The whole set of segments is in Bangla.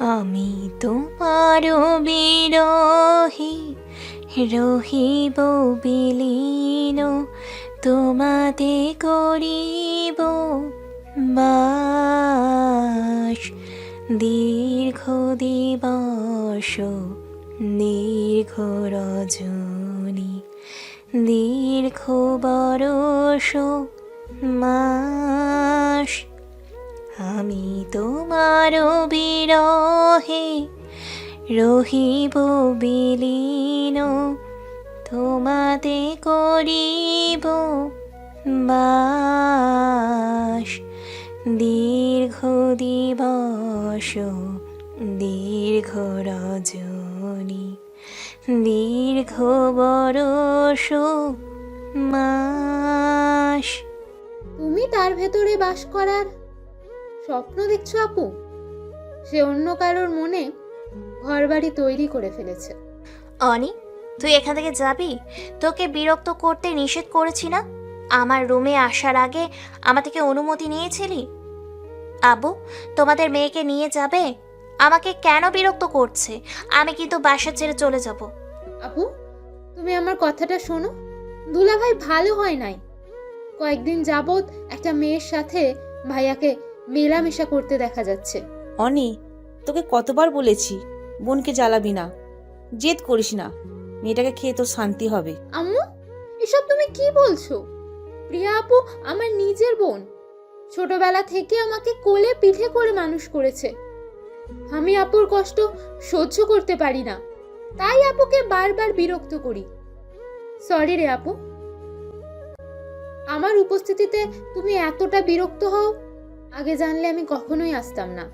আমি তোমার বিরহে রহিব বিলীন, তোমাতে করিব বাস। দীর্ঘ দিবস দীর্ঘ রজনী, দীর্ঘ বরষ মাস। আমি তোমার বিরহে রহিব বিলীন, তোমাতে করিব বাস। দীর্ঘ দিবস দীর্ঘ রজনী, দীর্ঘ বরষ মাস। তুমি তার ভেতরে বাস করার স্বপ্ন দেখছো আপু? সে অন্য কারোর মনে ঘরবাড়ি তৈরি করে ফেলেছে। অনি, তুই এখান থেকে যাবি? তোকে বিরক্ত করতে নিষেধ করেছি না? আমার রুমে আসার আগে আমার থেকে অনুমতি নিয়েছিলি? আব্বু, তোমাদের মেয়েকে নিয়ে যাবে? আমাকে কেন বিরক্ত করছে? আমি কিন্তু বাসা ছেড়ে চলে যাব। আপু, তুমি আমার কথাটা শোনো। দুলাভাই ভালো হয় নাই। কয়েকদিন যাবৎ একটা মেয়ের সাথে ভাইয়াকে মেলামেশা করতে দেখা যাচ্ছে। অনি, তোকে কতবার বলেছি বোনকে জ্বালাবি না, জেদ করিস না, মেয়েটাকে খেয়ে তোর শান্তি হবে। আম্মু, এসব তুমি কি বলছো? প্রিয়া আপু আমার নিজের বোন। ছোটবেলা থেকে আমাকে কোলে পিঠে করে মানুষ করেছে। আমি আপুর কষ্ট সহ্য করতে পারি না, তাই আপুকে বারবার বিরক্ত করি। সরি রে আপু, আমার উপস্থিতিতে তুমি এতটা বিরক্ত হও, আগে জানলে আমি কখনোই আসতাম না।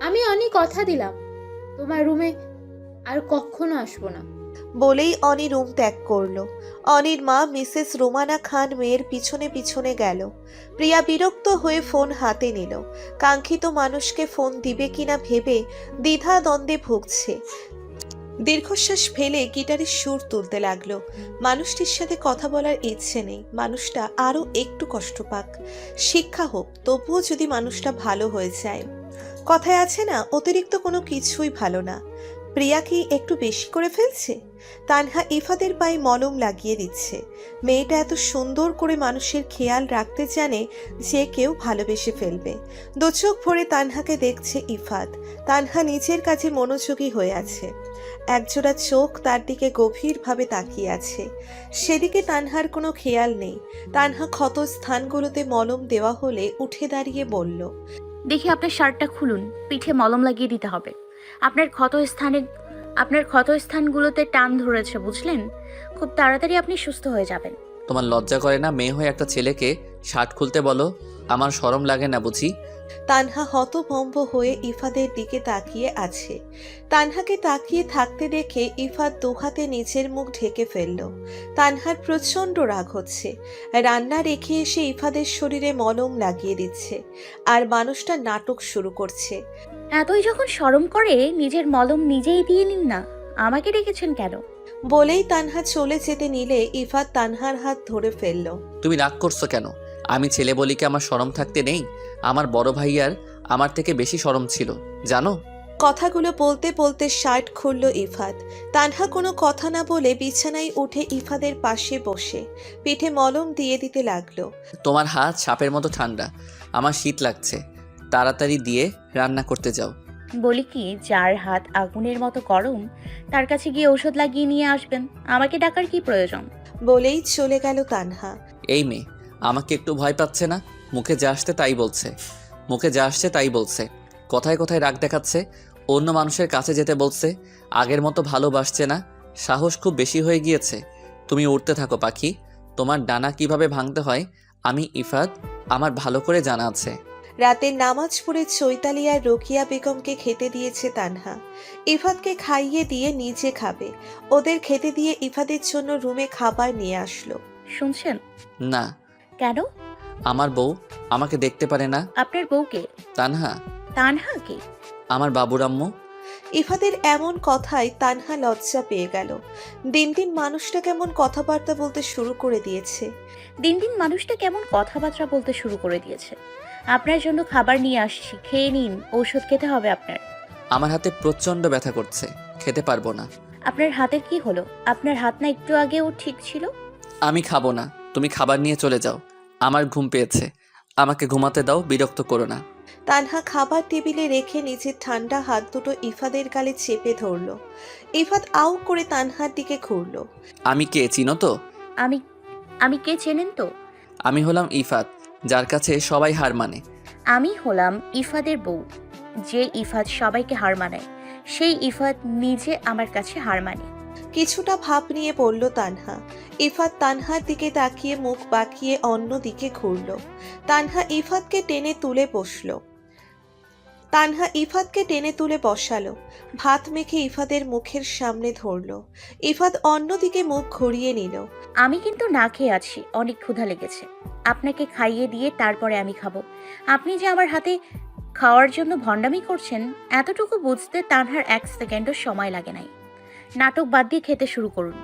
আমি অনেক কথা দিলাম, তোমার রুমে আর কখনো আসবো না। বলেই অনি রুম ত্যাগ করলো। অনির মা মিসেস রোমানা খান মেয়ের পিছনে পিছনে গেল। প্রিয়া বিরক্ত হয়ে ফোন হাতে নিল। কাঙ্ক্ষিত মানুষকে ফোন দিবে কিনা ভেবে দ্বিধা দ্বন্দ্বে ভুগছে। দীর্ঘশ্বাস ফেলে গিটারের সুর তুলতে লাগলো। মানুষটির সাথে কথা বলার ইচ্ছে নেই। মানুষটা আরো একটু কষ্ট পাক, শিক্ষা হোক, তবুও যদি মানুষটা ভালো হয়ে যায়। কথায় আছে না, অতিরিক্ত কোনো কিছুই ভালো না। প্রিয়া কি একটু বেশি করে ফেলছে? তানহা ইফাদের পায়ে মলম লাগিয়ে দিচ্ছে। মেয়েটা এত সুন্দর করে মানুষের খেয়াল রাখতে জানে যে কেউ ভালোবেসে ফেলবে। দু চোখ ভরে তানহাকে দেখছে ইফাদ। তানহা নিজের কাজে মনোযোগী হয়ে আছে। একজোড়া চোখ তার দিকে গভীরভাবে তাকিয়ে আছে। সেদিকে তানহার কোনো খেয়াল নেই। তানহা ক্ষত স্থানগুলোতে মলম দেওয়া হলে উঠে দাঁড়িয়ে বলল, দেখি আপনার শার্টটা খুলুন, পিঠে মলম লাগিয়ে দিতে হবে। আপনার ক্ষত স্থানগুলোতে টান ধরেছে, বুঝলেন? খুব তাড়াতাড়ি আপনি সুস্থ হয়ে যাবেন। তোমার লজ্জা করে না মেয়ে হয়ে একটা ছেলেকে শার্ট খুলতে বলো? আমার শরম লাগে না বুঝি? তানহা হতভম্ব হয়ে ইফাদের দিকে তাকিয়ে আছে। তানহাকে তাকিয়ে থাকতে দেখে ইফাদ দুহাতে নিচের মুখ ঢেকে ফেলল। তানহার প্রচণ্ড রাগ হচ্ছে। রান্না রেখে এসে ইফাদের শরীরে মলম লাগিয়ে দিচ্ছে, আর মানুষটা নাটক শুরু করছে। এতই যখন শরম করে নিজের মলম নিজেই দিয়ে নিন না, আমাকে ডেকেছেন কেন? বলেই তানহা চলে যেতে নিলে ইফাদ তানহার হাত ধরে ফেলল। তুমি রাগ করছো কেন? আমি ছেলে বলি কি আমার শরম থাকতে নেই? আমার বড় ভাইয়ার আমার থেকে বেশি শরম ছিল, জানো? কথাগুলো বলতে বলতে শার্ট খুলল ইফাদ। তানহা কোনো কথা না বলে বিছানায় উঠে ইফাদের পাশে বসে পিঠে মলম দিয়ে দিতে লাগলো। তোমার হাত সাপের মতো ঠান্ডা, আমার শীত লাগছে। তাড়াতাড়ি দিয়ে রান্না করতে যাও। বলি কি, যার হাত আগুনের মতো গরম তার কাছে গিয়ে ঔষধ লাগিয়ে নিয়ে আসবেন, আমাকে ডাকার কি প্রয়োজন? বলেই চলে গেল তানহা। এই মেয়ে আমাকে একটু ভয় পাচ্ছে না? মুখে যা আসছে তাই বলছে। কথায় কথায় রাগ দেখাচ্ছে। অন্য মানুষের কাছে যেতে বলছে। আগের মতো ভালোবাসছে না। সাহস খুব বেশি হয়ে গিয়েছে। তুমি উড়তে থাকো পাখি। তোমার ডানা কিভাবে ভাঙতে হয় আমি ইফাদ, আমার ভালো করে জানা আছে। রাতের নামাজ পড়ে চৈতালি আর রোকিয়া বেগমকে খেতে দিয়েছে তানহা। ইফাদকে খাইয়ে দিয়ে নিজে খাবে। ওদের খেতে দিয়ে ইফাদের জন্য রুমে খাবার নিয়ে আসলো। শুনছেন? না। কেন? আমার বউ আমাকে দেখতে পারে না। আপনার বউকে? তানহা। তানহা কে? আমার বাবুর আম্মু। ইফাদের এমন কথায় তানহা লজ্জা পেয়ে গেল। দিন দিন মানুষটা কেমন কথাবার্তা বলতে শুরু করে দিয়েছে। দিন দিন মানুষটা কেমন কথাবার্তা বলতে শুরু করে দিয়েছে? আপনার জন্য খাবার নিয়ে আসছি, খেয়ে নিন। ঔষধ খেতে হবে আপনার। আমার হাতে প্রচণ্ড ব্যথা করছে, খেতে পারবো না। আপনার হাতের কি হলো? আপনার হাত না একটু আগেও ঠিক ছিল? আমি খাবো না, তুমি খাবার নিয়ে চলে যাও। আমার ঘুম পেয়েছে, আমাকে ঘুমাতে দাও, বিরক্ত করো না। তানহা খাবার টেবিলে রেখে নিজের ঠান্ডা হাত দুটো ইফাদের গালে চেপে ধরল। ইফাত আউ করে তানহার দিকে ঘুরল। আমি কে চিনো তো? আমি আমি কে চেনেন তো? আমি হলাম ইফাত, যার কাছে সবাই হার মানে। আমি হলাম ইফাদের বউ। যে ইফাত সবাইকে হার মানায়, সেই ইফাত নিজে আমার কাছে হার মানে। কিছুটা ভাব নিয়ে বলল তানহা। ইফাত তানহার দিকে তাকিয়ে মুখ বাঁকিয়ে অন্য দিকে ঘুরল। তানহা ইফাতকে টেনে তুলে বসালো। ভাত মেখে ইফাদের মুখের সামনে ধরল। ইফাত অন্যদিকে মুখ ঘুরিয়ে নিল। আমি কিন্তু না খেয়ে আছি, অনেক ক্ষুধা লেগেছে। আপনাকে খাইয়ে দিয়ে তারপরে আমি খাবো। আপনি যে আমার হাতে খাওয়ার জন্য ভণ্ডামি করছেন, এতটুকু বুঝতে তানহার 1 সেকেন্ডও সময় লাগে নাই। নাটক বাদ দিয়ে খেতে শুরু করুন।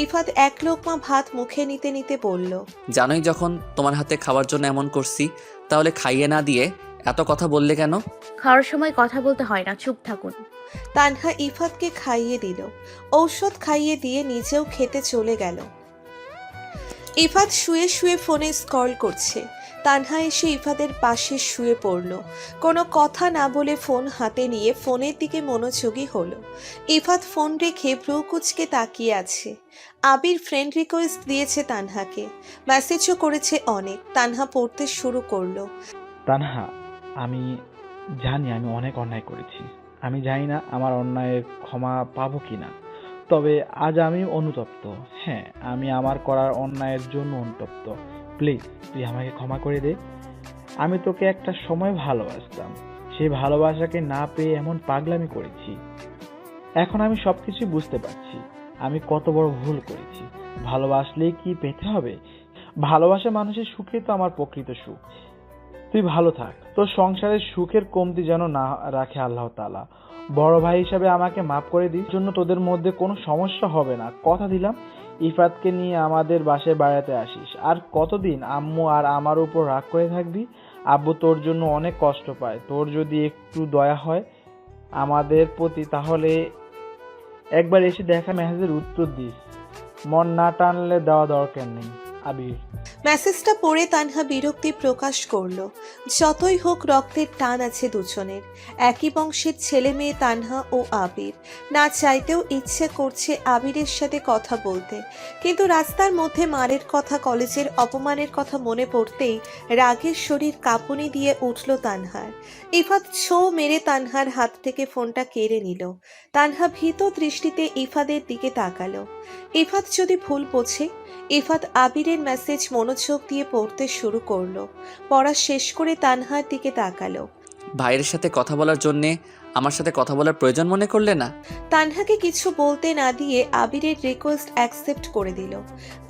ইফাত এক লোকমা ভাত মুখে নিতে নিতে বলল। জানোই যখন তোমার হাতে খাওয়ার জন্য এমন করছি, তাহলে খাইয়ে না দিয়ে এত কথা বললে কেন? খাওয়ার সময় কথা বলতে হয় না, চুপ থাকুন। তানহা ইফাতকে খাইয়ে দিল। ঔষধ খাইয়ে দিয়ে নিজেও খেতে চলে গেল। ইফাত শুয়ে শুয়ে ফোনে স্ক্রল করছে। তানহা এসে ইফাদের পাশে শুয়ে পড়ল। কোনো কথা না বলে ফোন হাতে নিয়ে ফোনের দিকে মনোযোগী হলো। ইফাত ফোন রেখে ভ্রু কুঁচকে তাকিয়ে আছে। আবির ফ্রেন্ড রিকোয়েস্ট দিয়েছে তানহাকে, মেসেজও করেছে অনেক। তানহা পড়তে শুরু করলো। তানহা, আমি জানি আমি অনেক অন্যায় করেছি। আমি জানি না আমার অন্যায়ের ক্ষমা পাবো কিনা, তবে আজ আমি অনুতপ্ত। হ্যাঁ, আমি আমার করার অন্যায়ের জন্য অনুতপ্ত। প্লিজ তুই আমাকে ক্ষমা করে দে। আমি তোকে একটা সময় ভালোবাসতাম, সেই ভালোবাসাকে না পেয়ে এমন পাগলামি করেছি। এখন আমি সবকিছু বুঝতে পারছি আমি কত বড় ভুল করেছি। ভালোবাসলেই কি পেতে হবে? ভালোবাসা মানুষের সুখে তো আমার প্রকৃত সুখ। তুই ভালো থাক, তোর সংসারের সুখের কমতি যেন না রাখে আল্লাহ তাআলা। বড় ভাই হিসাবে আমাকে মাফ করে দিস, জন্য তোদের মধ্যে কোনো সমস্যা হবে না, কথা দিলাম। ইফাতকে নিয়ে আমাদের বাসায় বেড়াতে আসিস। আর কতদিন আম্মু আর আমার উপর রাগ করে থাকবি? আব্বু তোর জন্য অনেক কষ্ট পায়। তোর যদি একটু দয়া হয় আমাদের প্রতি, তাহলে একবার এসে দেখা মেসেজের উত্তর দিস। মন না টানলে দেওয়া দরকার নেই। আবির। মেসেজটা পড়ে তানহা বিরক্তি প্রকাশ করলো। যতই হোক রক্তের টান আছে দুজনের, একই বংশের ছেলে মেয়ে তানহা ও আবির। না চাইতেও ইচ্ছে করছে আবিরের সাথে কথা বলতে, কিন্তু রাস্তার মধ্যে মারের কথা, কলেজের অপমানের কথা মনে পড়তেই রাগের শরীর কাঁপুনি দিয়ে উঠল তানহার। ইফাত ছো মেরে তানহার হাত থেকে ফোনটা কেড়ে নিল। তানহা ভীত দৃষ্টিতে ইফাদের দিকে তাকালো। ইফাত যদি ভুল বোঝে। ইফাত আবিরের মেসেজ মনোযোগ দিয়ে পড়তে শুরু করলো। পড়া শেষ করে তানহার দিকে তাকালো। ভাইয়ের সাথে কথা বলার জন্যে আমার সাথে কথা বলার প্রয়োজন মনে করলে না? তানহাকে কিছু বলতে না দিয়ে আবিরের রিকোয়েস্ট অ্যাকসেপ্ট করে দিল।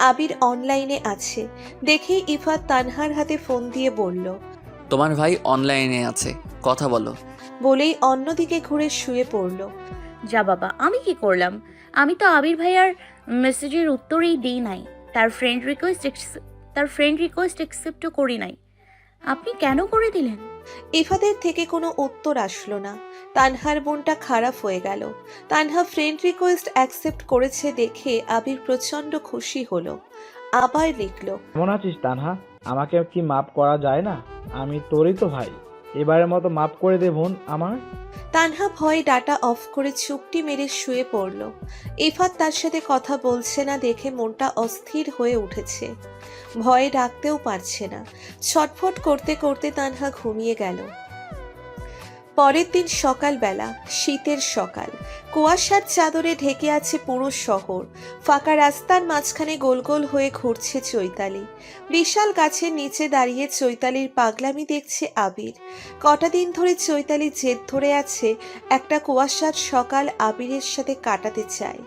আবির অনলাইনে আছে দেখেই ইফাত তানহার হাতে ফোন দিয়ে বলল। তোমার ভাই অনলাইনে আছে, কথা বলো। বলেই অন্যদিকে ঘুরে শুয়ে পড়ল। যা বাবা, আমি কি করলাম? আমি তো আবির ভাইয়ার মেসেজের উত্তরই দিই নাই, তার ফ্রেন্ড রিকোয়েস্ট অ্যাকসেপ্টও করি নাই। আপনি কেন করে দিলেন? ইফাদের থেকে কোনো উত্তর আসলো না। তানহার মনটা খারাপ হয়ে গেল। তানহা ফ্রেন্ড রিকোয়েস্ট অ্যাকসেপ্ট করেছে দেখে আবির প্রচন্ড খুশি হলো। আবার লিখলো। কেমন আছিস তানহা? আমাকে কি মাফ করা যায় না? আমি তোরই তো ভাই, এবারের মতো মাফ করে দে বোন আমার। তানহা ভয়ে ডাটা অফ করে চুপটি মেরে শুয়ে পড়ল। ইফাত তার সাথে কথা বলছে না দেখে মনটা অস্থির হয়ে উঠেছে। ভয়ে ডাকতেও পারছে না। ছটফট করতে করতে তানহা ঘুমিয়ে গেল। পরের দিন সকালবেলা, শীতের সকাল, কুয়াশার চাদরে ঢেকে আছে পুরো শহর। ফাঁকা রাস্তার মাঝখানে গোল গোল হয়ে ঘুরছে চৈতালি। বিশাল গাছের নিচে দাঁড়িয়ে চৈতালির পাগলামি দেখছে আবির। কটা দিন ধরে চৈতালি জেদ ধরে আছে একটা কুয়াশার সকাল আবিরের সাথে কাটাতে চায়।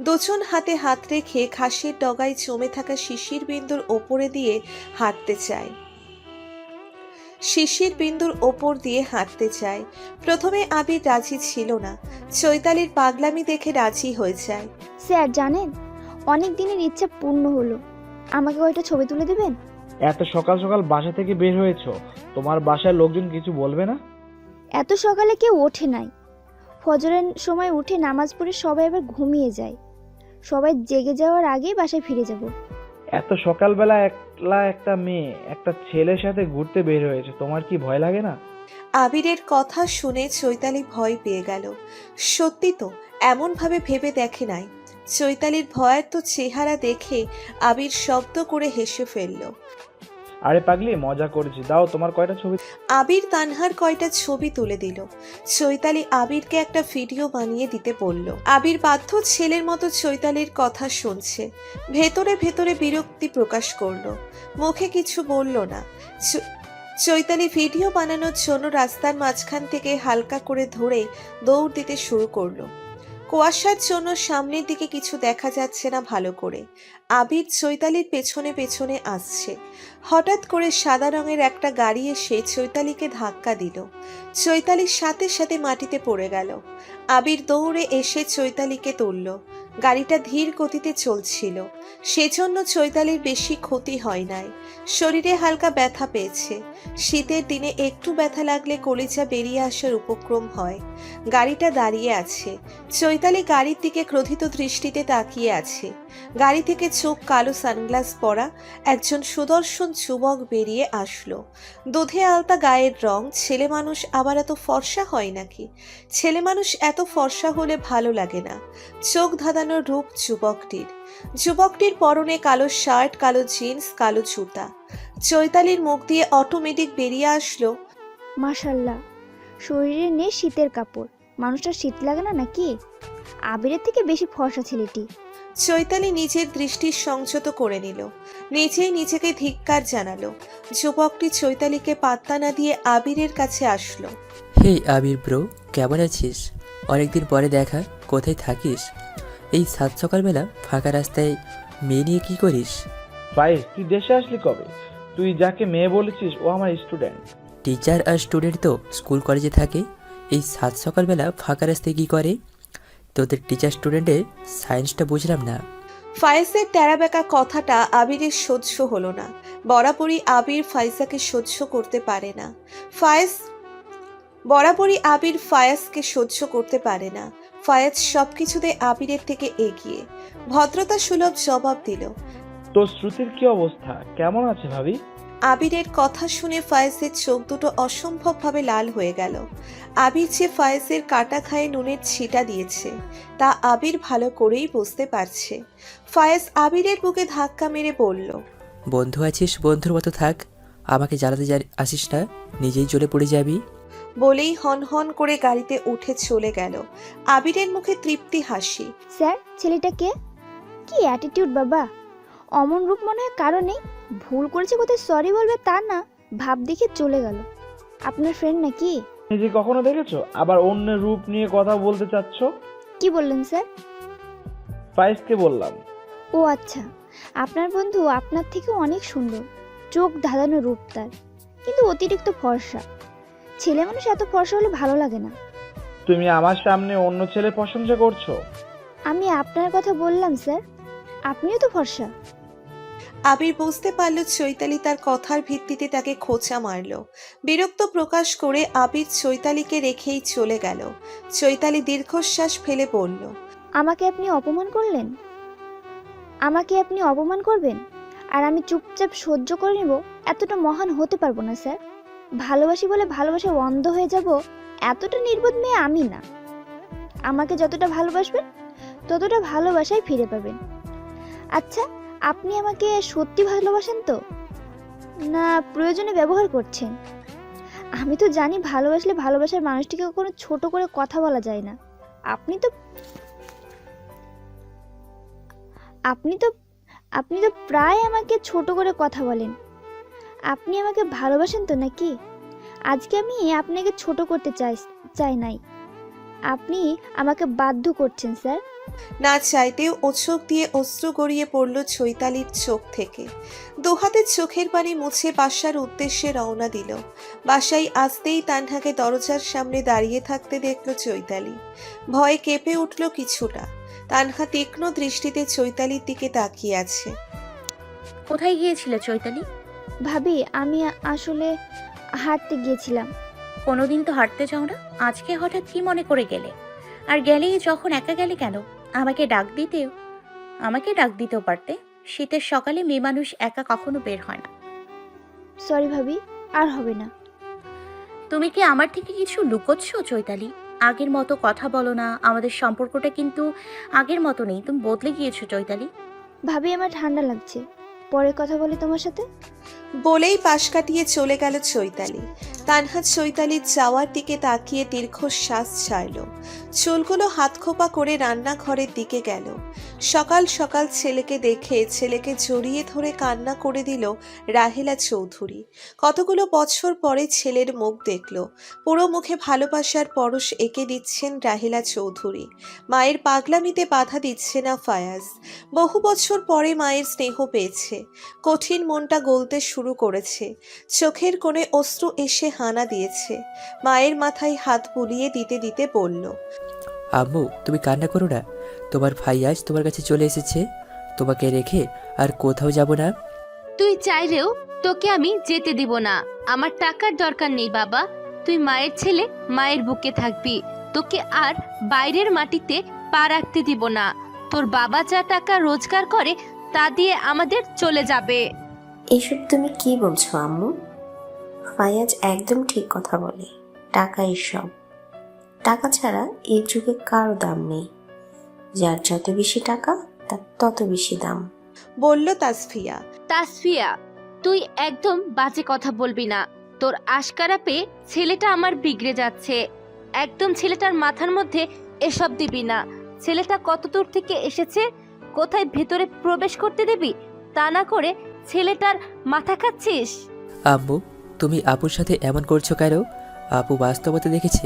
দুজন হাতে হাত রেখে ঘাসের ডগায় জমে থাকা শিশির বিন্দুর ওপরে দিয়ে হাঁটতে চায়। শিশির বিন্দুর ওপর দিয়ে হাঁটতে চায়। প্রথমে আবির রাজি ছিল না, চৈতালির পাগলামি দেখে রাজি হয়ে যায়। স্যার জানেন, অনেক দিনের ইচ্ছা পূর্ণ হলো। আমাকে কয়েকটা ছবি তুলে দেবেন? এত সকাল সকাল বাসা থেকে বের হয়েছো? তোমার বাসার লোকজন কিছু বলবে না? এত সকালে কেউ ওঠে নাই। ফজরের সময় উঠে নামাজ পড়ে সবাই আবার ঘুমিয়ে যায়। সবাই জেগে যাওয়ার আগেই বাসায় ফিরে যাব। এত সকালবেলা একলা একটা মেয়ে একটা ছেলের সাথে ঘুরতে বের হয়েছে, তোমার কি ভয় লাগে না? আবিরের কথা শুনে চৈতালি ভয় পেয়ে গেল। সত্যি তো, এমনভাবে ভেবে দেখে নাই। চৈতালির ভয়ের তো চেহারা দেখে আবির শব্দ করে হেসে ফেলল। আরে পাগলি, মজা করেছি, দাও তোমার কয়টা ছবি। আবির তানহার কয়টা ছবি তুলে দিল। চৈতালি আবিরকে একটা ভিডিও বানিয়ে দিতে বলল। আবির বাধ্য ছেলের মতো চৈতালির কথা শুনছে। ভেতরে ভেতরে বিরক্তি প্রকাশ করলো, মুখে কিছু বলল না। চৈতালি ভিডিও বানানোর জন্য রাস্তার মাঝখান থেকে হালকা করে ধরে দৌড় দিতে শুরু করলো। কুয়াশার জন্য সামনের দিকে কিছু দেখা যাচ্ছে না ভালো করে। আবির চৈতালির পেছনে পেছনে আসছে। হঠাৎ করে সাদা রঙের একটা গাড়ি এসে চৈতালিকে ধাক্কা দিল। চৈতালির সাথে সাথে মাটিতে পড়ে গেল। আবির দৌড়ে এসে চৈতালিকে তুলল। গাড়িটা ধীর গতিতে চলছিল, সেজন্য চৈতালির বেশি ক্ষতি হয় নাই। শরীরে হালকা ব্যথা পেয়েছে। শীতের দিনে একটু ব্যথা লাগলে কলিজা বেরিয়ে আসার উপক্রম হয়। গাড়িটা দাঁড়িয়ে আছে। চৈতালি গাড়ির দিকে ক্রোধিত দৃষ্টিতে তাকিয়ে আছে। গাড়ি থেকে চোখ কালো সানগ্লাস পরা একজন সুদর্শন যুবক বেরিয়ে আসলো। দুধে আলতা গায়ের রং। ছেলে মানুষ আবার এত ফর্সা হয় নাকি? ছেলে মানুষ এত ফর্সা হলে ভালো লাগে না। চোখ ধাঁধানো রূপ যুবকটির পরনে কালো শার্ট, কালো জিন্স, কালো জুতা। চৈতালির মুখ দিয়ে অটোমেটিক বেরিয়ে আসলো, মাশাল্লাহ, শরীরে নেই শীতের কাপড়। মানুষটার শীত লাগে না নাকি? আবিরের থেকে বেশি ফর্সা ছেলেটি। চৈতালি নিজের দৃষ্টি সংযত করে নিল। নিজেই নিজেকে ধিক্কার জানালো। যুবকটি চৈতালিকে পাত্তা না দিয়ে আবিরের কাছে আসলো। হে আবির ব্রো, কেমন আছিস? অনেকদিন পরে দেখা, কোথায় থাকিস? এই সাত সকালবেলা ফাঁকা রাস্তায় মেয়ে নিয়ে কি করিস? ফাইজ, তুই দেশে আসলি কবে? তুই যাকে মেয়ে বলেছিস ও আমার স্টুডেন্ট। টিচার আর স্টুডেন্ট তো স্কুল কলেজে থাকে, এই সাত সকালবেলা ফাঁকা রাস্তায় কি করে? তোদের টিচার স্টুডেন্টের সায়েন্সটা বুঝলাম না। ফায়েজের তেরাবেকা কথাটা আবিরের সহ্য হলো না। বরাবরই আবির ফাইজাকে সহ্য করতে পারে না। ফায়াজকে সহ্য করতে পারে না। ফায়াজ সবকিছুতে আবিরের থেকে এগিয়ে। ভদ্রতা সুলভ জবাব দিল। তোর শ্রুতির কি অবস্থা, কেমন আছে ভাবি? আবিরের কথা শুনে ফায়েজের চোখ দুটো অসম্ভবভাবে লাল হয়ে গেল। আবির যে ফায়েজের কাটা খায়ে নুনের ছিটা দিয়েছে তা আবির ভালো করেই বুঝতে পারছে। ফায়েজ আবিরের বুকে ধাক্কা মেরে বলল, বন্ধু আছিস, বন্ধুর মতো থাক, আমাকে জ্বালাতে আসিস না, নিজেই জ্বলে পড়ে যাবি। বলেই হন হন করে গাড়িতে উঠে চলে গেল। আবিরের মুখে তৃপ্তি হাসি। স্যার, ছেলেটা কে? কি অ্যাটিটিউড বাবা! অমন রূপ মনে হয় কারো নেই। ভুল করেছে কোথায় সরি বলবে তা না, ভাব দেখে চলে গেল। আপনার ফ্রেন্ড নাকি? নিজে কখনো দেখেছো আবার অন্যের রূপ নিয়ে কথা বলতে চাচ্ছ? কি বললেন স্যার? ফাইজকে বললাম। ও আচ্ছা, আপনার বন্ধু আপনার থেকে অনেক সুন্দর, চোখ ধাঁধানো রূপ তার, কিন্তু অতিরিক্ত ফর্সা। ছেলে মানুষ এত ফর্সা হলে ভালো লাগে না। তুমি আমার সামনে অন্য ছেলে প্রশংসা করছো? আমি আপনার কথা বললাম স্যার, আপনিও তো ফর্সা। আবির বুঝতে পারল চৈতালি তার কথার ভিত্তিতে তাকে খোঁচা মারল। বিরক্ত প্রকাশ করে আবির চৈতালিকে রেখেই চলে গেল। চৈতালি দীর্ঘশ্বাস ফেলে বলল, আমাকে আপনি অপমান করলেন? আমাকে আপনি অপমান করবেন আর আমি চুপচাপ সহ্য করে নেব? এতটা মহান হতে পারবো না স্যার। ভালোবাসি বলে ভালোবাসা অন্ধ হয়ে যাব এতটা নির্বোধ মেয়ে আমি না। আমাকে যতটা ভালোবাসবেন ততটা ভালোবাসাই ফিরে পাবেন। আচ্ছা, আপনি আমাকে সত্যি ভালোবাসেন তো, না প্রয়োজনে ব্যবহার করছেন? আমি তো জানি ভালোবাসলে ভালোবাসার মানুষটিকে কখনো ছোট করে কথা বলা যায় না। আপনি তো প্রায় আমাকে ছোট করে কথা বলেন। আপনি আমাকে ভালোবাসেন তো নাকি? আজকে আমি আপনাকে ছোট করতে চাই নাই, আপনি আমাকে বাধ্য করছেন স্যার। না চাইতেও ও চোখ দিয়ে অশ্রু গড়িয়ে পড়ল চৈতালির চোখ থেকে। দুহাতে চোখের পানি মুছে বাসার উদ্দেশ্যে রওনা দিল। বাসায় আসতেই তানহাকে দরজার সামনে দাঁড়িয়ে থাকতে দেখল চৈতালি। ভয়ে কেঁপে উঠল কিছুটা। তানহা তীক্ষ্ণ দৃষ্টিতে চৈতালির দিকে তাকিয়ে আছে। কোথায় গিয়েছিলে চৈতালি? ভাবি, আমি আসলে হাঁটতে গিয়েছিলাম। কোনোদিন তো হাঁটতে যাও না, আজকে হঠাৎ কি মনে করে গেলে? আর গেলেই যখন একা গেলে কেন? আমাকে ডাক দিতেও আমাকে ডাক দিতেও পারতে। শীতের সকালে মেয়ে মানুষ একা কখনো বের হয় না। সরি ভাবি, আর হবে না। তুমি কি আমার থেকে কিছু লুকোচ্ছ চৈতালি? আগের মতো কথা বলো না, আমাদের সম্পর্কটা কিন্তু আগের মতো নেই। তুমি বদলে গিয়েছো চৈতালি। ভাবি আমার ঠান্ডা লাগছে, পরে কথা বলি তোমার সাথে। বলেই পাশ কাটিয়ে চলে গেল চৈতালি। তানহা চৈতালির যাওয়ার দিকে তাকিয়ে দীর্ঘশ্বাস ছাড়ল। চুলগুলো হাত খোপা করে রান্নাঘরের দিকে গেল। সকাল সকাল ছেলেকে দেখে ছেলেকে জড়িয়ে ধরে কান্না করে দিল রাহেলা চৌধুরী। কতগুলো বছর পরে ছেলের মুখ দেখল। পুরো মুখে ভালোবাসার পরশ এঁকে দিচ্ছেন রাহেলা চৌধুরী। মায়ের পাগলামিতে বাধা দিচ্ছে না ফায়াজ। বহু বছর পরে মায়ের স্নেহ পেয়েছে। কঠিন মনটা গলতে শুরু করেছে। চোখের কোণে অশ্রু এসে হানা দিয়েছে। মায়ের মাথায় হাত বুলিয়ে দিতে দিতে বলল, আম্মু তুমি কান্না করো না, তোমার ভাই আজ তোমার কাছে চলে এসেছে। তোমাকে রেখে আর কোথাও যাব না। তুই চাইলেও তোকে আমি যেতে দিব না। আমার টাকার দরকার নেই বাবা, তুই মায়ের ছেলে, মায়ের বুকে থাকবি। তোকে আর বাইরের মাটিতে পা রাখতে দিব না। তোর বাবা যা টাকা রোজগার করে তা দিয়ে আমাদের চলে যাবে। এসব তুমি কি বলছো আম্মু? ফায়াজ একদম ঠিক কথা বলে। টাকাই সব। টাকা ছাড়া এই যুগে কারো দাম নেই। যার যত বেশি টাকা তার তত বেশি দাম। বলল তাসফিয়া। তাসফিয়া, তুই একদম বাজে কথা বলবি না। তোর আশকারা পেয়ে ছেলেটা আমার বিগড়ে যাচ্ছে। একদম ছেলেটার মাথার মধ্যে এসব দিবি না। ছেলেটা কত দূর থেকে এসেছে, কোথায় ভেতরে প্রবেশ করতে দিবি? তা না করে ছেলেটার মাথা খাচ্ছিস। আম্মু তুমি আপুর সাথে এমন করছো কেন? আপু বাস্তবতা দেখেছে,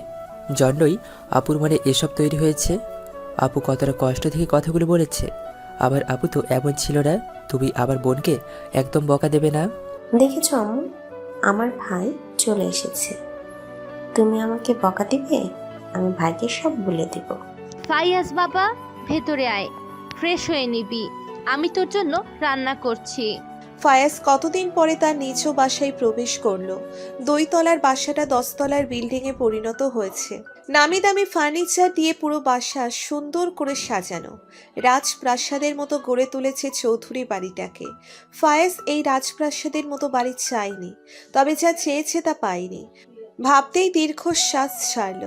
জন্যই আপুর মনে এসব তৈরি হয়েছে। আপু কতটা কষ্ট থেকে কথাগুলো বলেছে। আবার আপু তো এমন ছিল না। তুমি আমার বোনকে একদম বকা দেবে না। দেখেছো আম্মু, আমার ভাই চলে এসেছে। তুমি আমাকে বকা দিবে? আমি ভাইকে সব বলে দিব। ফাইয়াজ বাবা, ভেতরে আয়, ফ্রেশ হয়ে নিবি। আমি তোর জন্য রান্না করছি। ফায়াজ কতদিন পরে তার নিজ বাসায় প্রবেশ করলো। 2 তলার বাসাটা 10 তলার বিল্ডিংয়ে পরিণত হয়েছে। নামি দামি ফার্নিচার দিয়ে পুরো বাসা সুন্দর করে সাজানো। রাজপ্রাসাদের মতো গড়ে তুলেছে চৌধুরী বাড়িটাকে। ফায়াজ এই রাজপ্রাসাদের মতো বাড়ি চায়নি, তবে যা চেয়েছে তা পায়নি। ভাবতেই দীর্ঘশ্বাস ছাড়ল।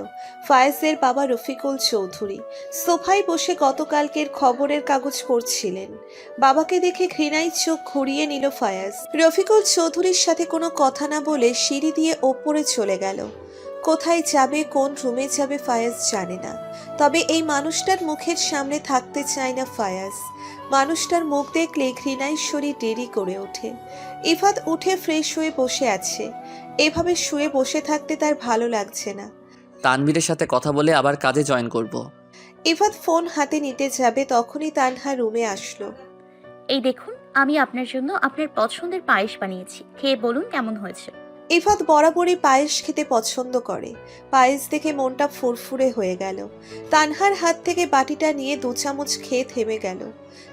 ফায়েজের বাবা রফিকুল চৌধুরী সোফায় বসে গতকালকের খবরের কাগজ পড়ছিলেন। বাবাকে দেখে ঘৃণায় চোখ ঘুরিয়ে নিল ফায়াজ। রফিকুল চৌধুরীর সাথে কোনো কথা না বলে সিঁড়ি দিয়ে ওপরে চলে গেল। কোথায় যাবে, কোন রুমে যাবে ফায়াজ জানে না। তবে এই মানুষটার মুখের সামনে থাকতে চায় না ফায়াজ। মানুষটার মুখ দেখলে ঘৃণায় শরীর দেরি করে ওঠে। ইফাত উঠে ফ্রেশ হয়ে বসে আছে। এভাবে শুয়ে বসে থাকতে তার ভালো লাগছে না। তানভীরের সাথে কথা বলে আবার কাজে জয়েন করব। ইফাত ফোন হাতে নিতে যাবে, তখনই তানহা রুমে আসলো। এই দেখুন, আমি আপনার জন্য আপনার পছন্দের পায়েস বানিয়েছি, খেয়ে বলুন কেমন হয়েছে। ইফাত বরাবরই পায়েস খেতে পছন্দ করে। পায়েস দেখে মনটা ফুরফুরে হয়ে গেল। তানহার হাত থেকে বাটিটা নিয়ে 2 চামচ খেয়ে থেমে গেল।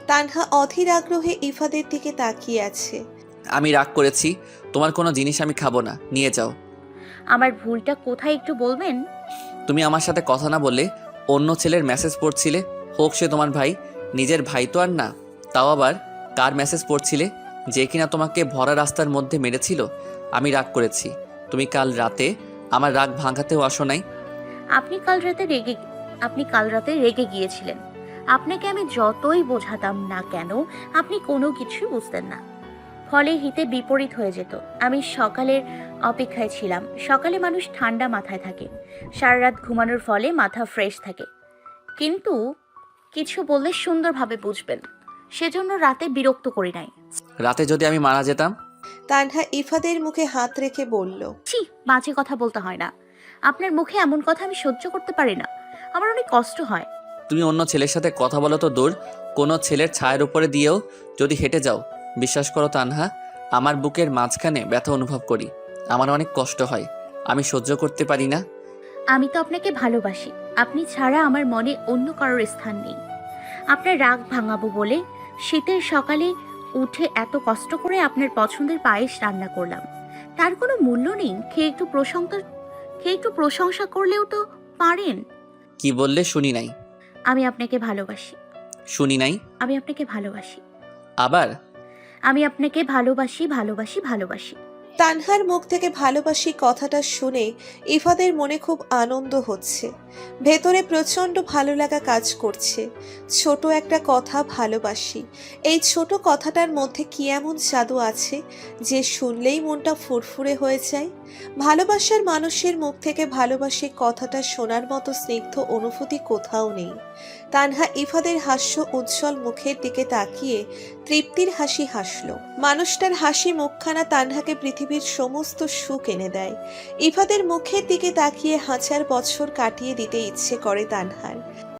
তানহা অধীর আগ্রহে ইফাতের দিকে তাকিয়ে আছে। আমি রাগ করেছি, তোমার কোনো জিনিস আমি খাবো না, নিয়ে যাও। আমার ভুলটা কোথায় একটু বলবেন? তুমি আমার সাথে কথা না বললে অন্য ছেলের মেসেজ পড়ছিলে, হোক সে তোমার ভাই। নিজের ভাই তো আর না। তাও আবার কার মেসেজ পড়ছিলে? যে কিনা তোমাকে ভরা রাস্তার মধ্যে মেরেছিল। আমি রাগ করেছি, তুমি কাল রাতে আমার রাগ ভাঙাতেও আসো নাই। আপনি কাল রাতে রেগে গিয়েছিলেন। আপনাকে আমি যতই বোঝাতাম না কেন, আপনি কোনো কিছুই বুঝতেন না। ফলে হিতে বিপরীত হয়ে যেত। আমি সকালের অপেক্ষায় ছিলাম। সকালে মানুষ ঠান্ডা মাথায় থাকে, সারা রাত ঘুমানোর ফলে মাথা ফ্রেশ থাকে। কিন্তু কিছু বললে সুন্দরভাবে বুঝবেন, সেজন্য রাতে বিরক্ত করি নাই। রাতে যদি আমি মারা যেতাম? তানহা ইফাদের মুখে হাত রেখে বলল, ছি, বাজে কথা বলতে হয় না। আপনার মুখে এমন কথা আমি সহ্য করতে পারি না, আমার অনেক কষ্ট হয়। তুমি অন্য ছেলের সাথে কথা বলো তো দূর, কোনো ছেলের ছায়ের উপরে দিয়েও যদি হেঁটে যাও, বিশ্বাস করো তানহা, আমার বুকের মাঝখানে ব্যথা অনুভব করি। আমার অনেক কষ্ট হয়, আমি সহ্য করতে পারি না। আমি তো আপনাকে ভালোবাসি, আপনি ছাড়া আমার মনে অন্য কারোর স্থান নেই। আপনার রাগ ভাঙাবো বলে শীতের সকালে উঠে এত কষ্ট করে আপনার পছন্দের পায়েস রান্না করলাম। তার কোনো মূল্য নেই। খেয়ে একটু প্রশংসা করলেও তো পারেন। কি বললে শুনি নাই। আমি আপনাকে ভালোবাসি। শুনি নাই। আমি আপনাকে ভালোবাসি। আবার আমি আপনাকে ভালোবাসি, ভালোবাসি, ভালোবাসি। তানহার মুখ থেকে ভালোবাসি কথাটা শুনে ইফাদের মনে খুব আনন্দ হচ্ছে। ভেতরে প্রচণ্ড ভালো লাগা কাজ করছে। ছোট একটা কথা ভালোবাসি, এই ছোট কথাটার মধ্যে কি এমন জাদু আছে যে শুনলেই মনটা ফুরফুরে হয়ে যায়। ভালোবাসার মানুষের মুখ থেকে ভালোবাসি কথাটা শোনার মতো স্নিগ্ধ অনুভূতি কোথাও নেই। তানহা ইফাদের হাস্য উজ্জ্বল মুখের দিকে তাকিয়ে তৃপ্তির হাসি হাসল। মানুষটার হাসি মুখখানা তানহাকে পৃথিবীর সমস্ত সুখ এনে দেয়। ইফাদের মুখের দিকে তাকিয়ে 1000 বছর কাটিয়ে দিতে ইচ্ছে করে তানহার।